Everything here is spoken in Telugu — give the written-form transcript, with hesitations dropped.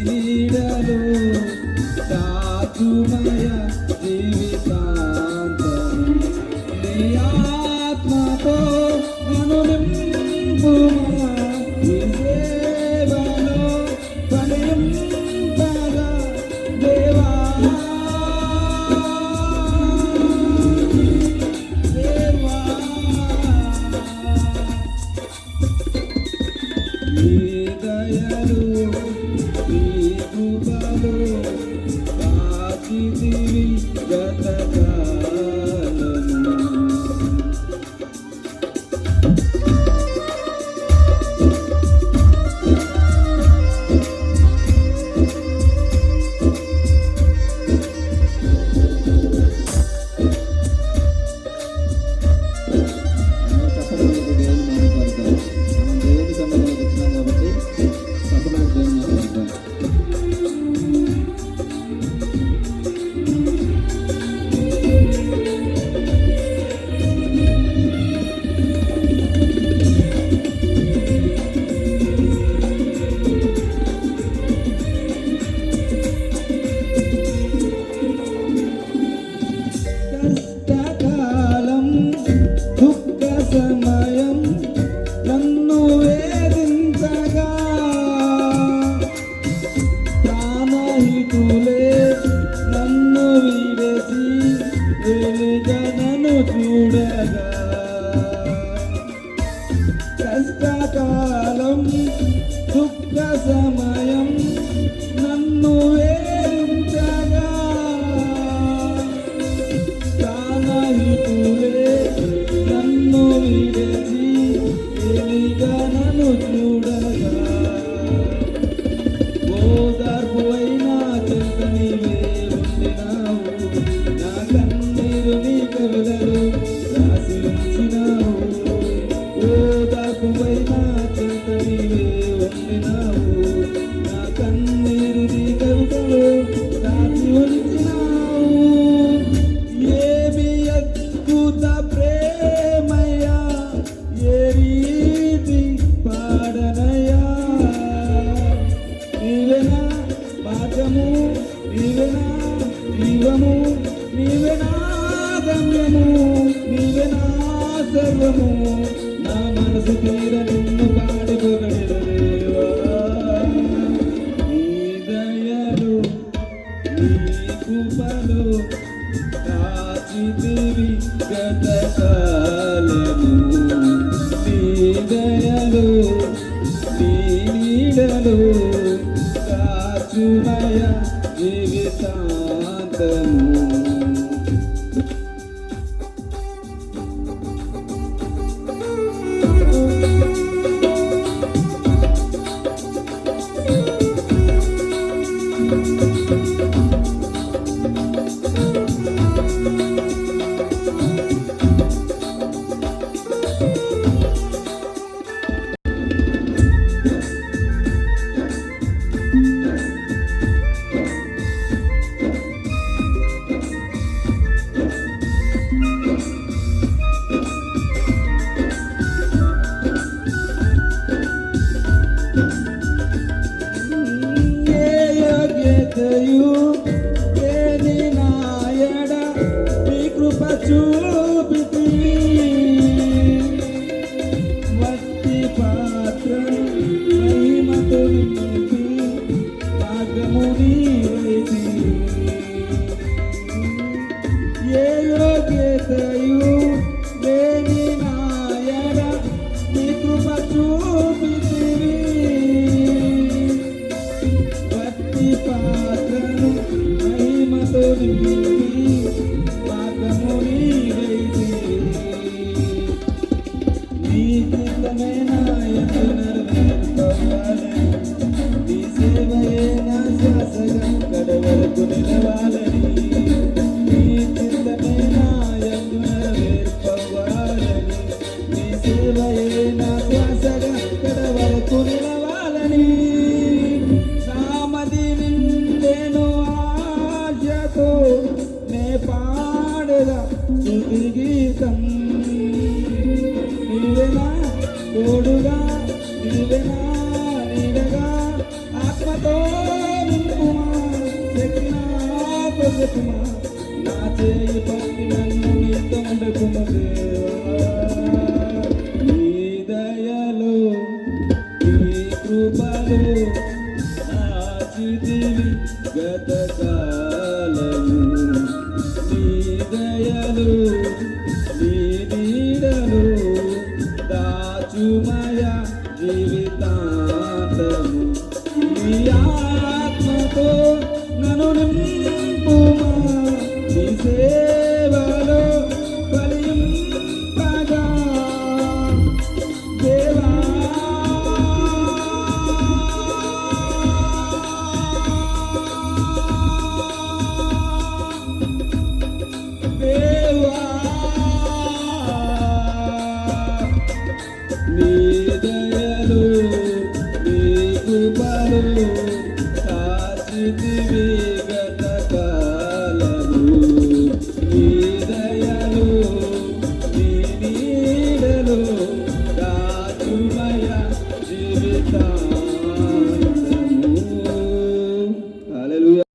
నీడలో దాచుమయ జీవితాంతం నీ ఆత్మతో నన్ను నింపుమా నీ సేవలో ఫలింపగా దేవా సమయం నన్ను వేధించగా ప్రాణహితులే నన్ను విడచి వెలుగా నన్ను చూడగా కష్టకాలం దుఃఖ సమయం నన్ను వేధించగా ప్రాణహితులే నన్ను విడచి వెలుగా నన్ను చూడగా ఓదార్పు అయినా చెంత నీవే ఉండినావు నా కన్నీరు నీ కవితలు రాసి ఉంచినావు ఓదార్పు అయినా చెంత నీవే ఉండినావు నా కన్నీరు నీ కవితలు రాసి ఉంచినావు ఏమి అద్భుత ప్రేమయ్యా ఏ రీతి పాడనయ్యా నీవేనా భాగ్యము నీవేనా జీవము నీవేనా గమ్యము నీవేనా సర్వము నా మనసు తీర నిన్ను పాడి పొగడెదనేవా నీ దయలు నీ కృపలు కాచితివి గతకాలము నీ దయలు నీ నీడలు కాచుమయ జీవితాంతము లేని నాయడ నీ కృప చూపితి వట్టి పాత్రను మహిమతో నింపి భాగము నీవైతి ఏ యోగ్యతయు లేని నాయడ నీ కృప చూపితివి పాత్రను మహిమతో నింపి పాకము నీవైతి నీ చిత్తమే నా యందు నెరవేర్చుకోవాలని నీ సేవయే నా శ్వాసగా కడవరకు నిలవాలని నీ చిత్తమే నా యందు నెరవేర్చుకోవాలని నీ సేవయే నా శ్వాసగా కడవరకు నిలవాలని చెప్పుమా నా చేయి పట్టి నన్ను నీతో ఉండకుము దేవా నీ దయలో నీ కృపలో నాచితివి గతకాలము నీ దయలో నీ నీడలో దాచుమయ జీవితాంతము నీ ఆత్మతో నన్ను